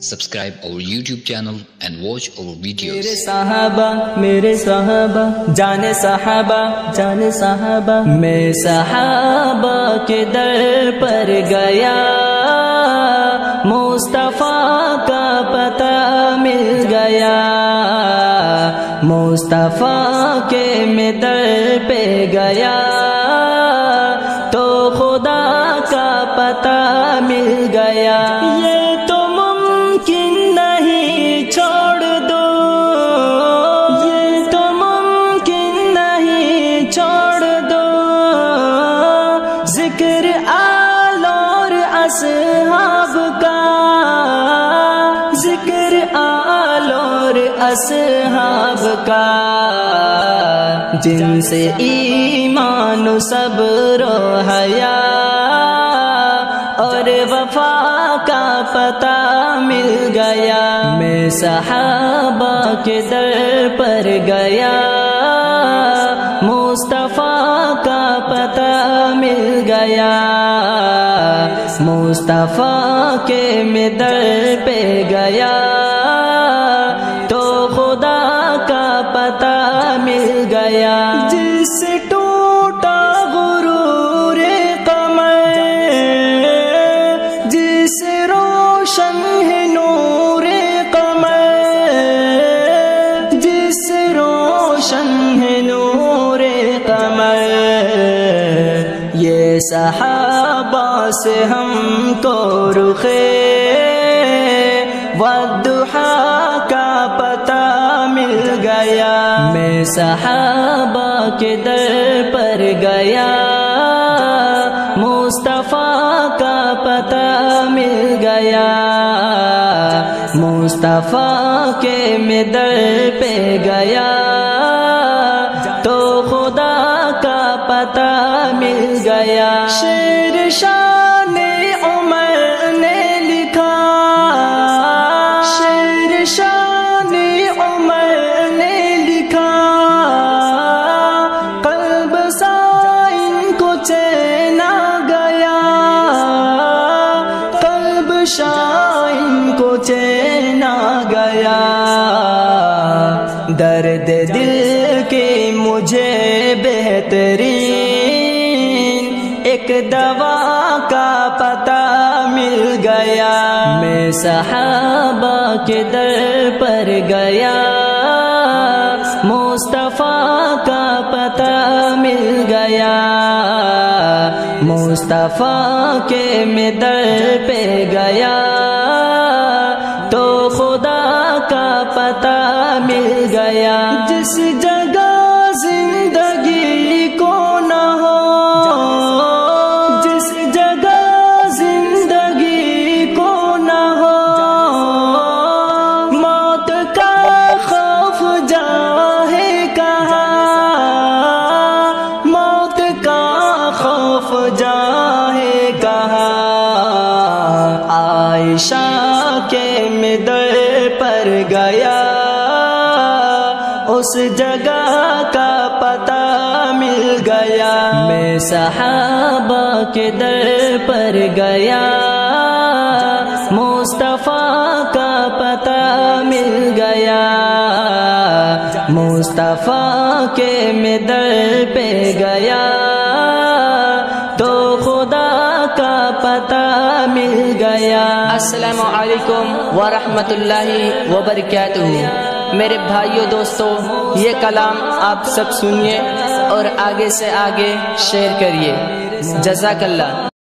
Subscribe our YouTube channel and watch our videos. میرے صحابہ جانے صحابہ میں صحابہ کے در پر گیا، مصطفیٰ کا پتہ مل گیا، مصطفیٰ کے میں در پہ گیا تو خدا کا پتہ مل گیا۔ یہ تو ممکن نہیں چھوڑ دو، یہ تو ممکن نہیں چھوڑ دو، ذکر آل اور اصحاب کا، ذکر آل اور اصحاب کا، جن سے ایمان و صبر و حیا اور وفا کا پتہ مل گیا۔ میں صحابہ کے در پر گیا، مصطفیٰ کا پتہ مل گیا، مصطفیٰ کے میں در پہ گیا تو خدا کا پتہ مل گیا۔ جس سے ٹوٹا غرور قمر، جس روشن ہے نور قمر، جس روشن ہے نور قمر، یہ صحابہ سے ہم کو رخے والضحیٰ کا پتہ مل گیا۔ میں صحابہ کے در پر گیا، مصطفیٰ کا پتہ مل گیا، مصطفیٰ کے میں در پہ گیا تو خدا کا پتہ مل گیا۔ شیر شان عمر نے لکھا، شیر شان عمر نے لکھا، قلب سائن کو چین آ گیا، قلب شائن کو چین آ گیا، درد دل کی مجھے بہترین ایک دوا کا پتہ مل گیا۔ میں صحابہ کے در پر گیا، مصطفیٰ کا پتہ مل گیا، مصطفیٰ کے میں در پہ گیا تو خدا کا پتہ مل گیا۔ جس جگہ زندگی کو نہ ہو، جس جگہ زندگی کو نہ ہو، موت کا خوف جاہے کہاں، موت کا خوف جاہے کہاں، عائشہ کے میں در پر گیا، اس جگہ کا پتہ مل گیا۔ میں صحابہ کے در پر گیا، مصطفیٰ کا پتہ مل گیا، مصطفیٰ کے میں در پہ گیا تو خدا کا پتہ مل گیا۔ السلام علیکم ورحمۃ اللہ وبرکاتہ۔ میرے بھائیو دوستو، یہ کلام آپ سب سنیے اور آگے سے آگے شیئر کریے۔ جزاک اللہ۔